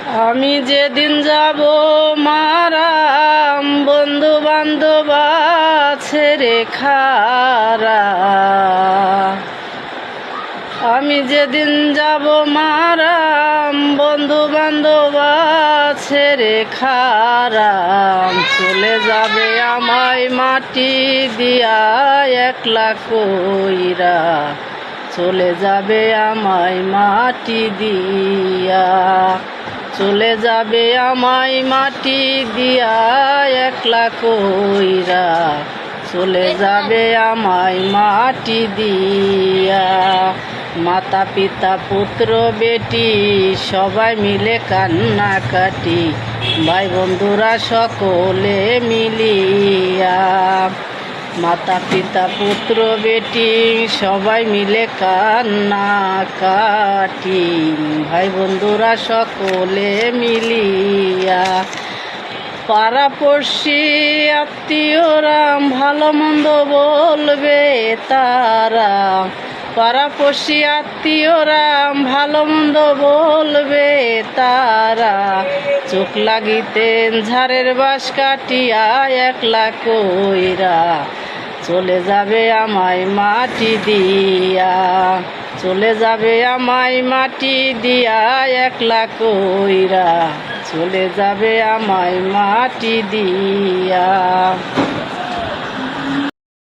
আমি যেদিন যাব মারাম, বন্ধু বান্ধব ছেড়ে খারা। আমি যেদিন যাব মারাম, বন্ধু বান্ধব ছেড়ে খারাম। চলে যাবে আমায় মাটি দিয়া একলা কইরা, চলে যাবে আমায় মাটি দিয়া। চলে যাবে আমায় মাটি দিয়া একলা কইরা, চলে যাবে আমায় মাটি দিয়া। মাতা পিতা পুত্র বেটি সবাই মিলে কান্নাকাটি, ভাই বন্ধুরা সকলে মিলিয়া। মাতা পিতা পুত্র বেটি সবাই মিলে কান্নাকাটি, ভাই বন্ধুরা সকলে মিলিয়া। পাড়াপড়শি আত্মীয়রা ভালো মন্দ বলবে তারা, পাড়াপড়শি আত্মীয়রা ভালো মন্দ বলবে তারা। চোখ লাগিতেন ঝাড়ের বাঁশ কাটিয়া একলা কইরা, চলে যাবে আমায় মাটি দিয়া। চলে যাবে আমায় মাটি দিয়া একলা কইরা, চলে যাবে আমায় মাটি দিয়া।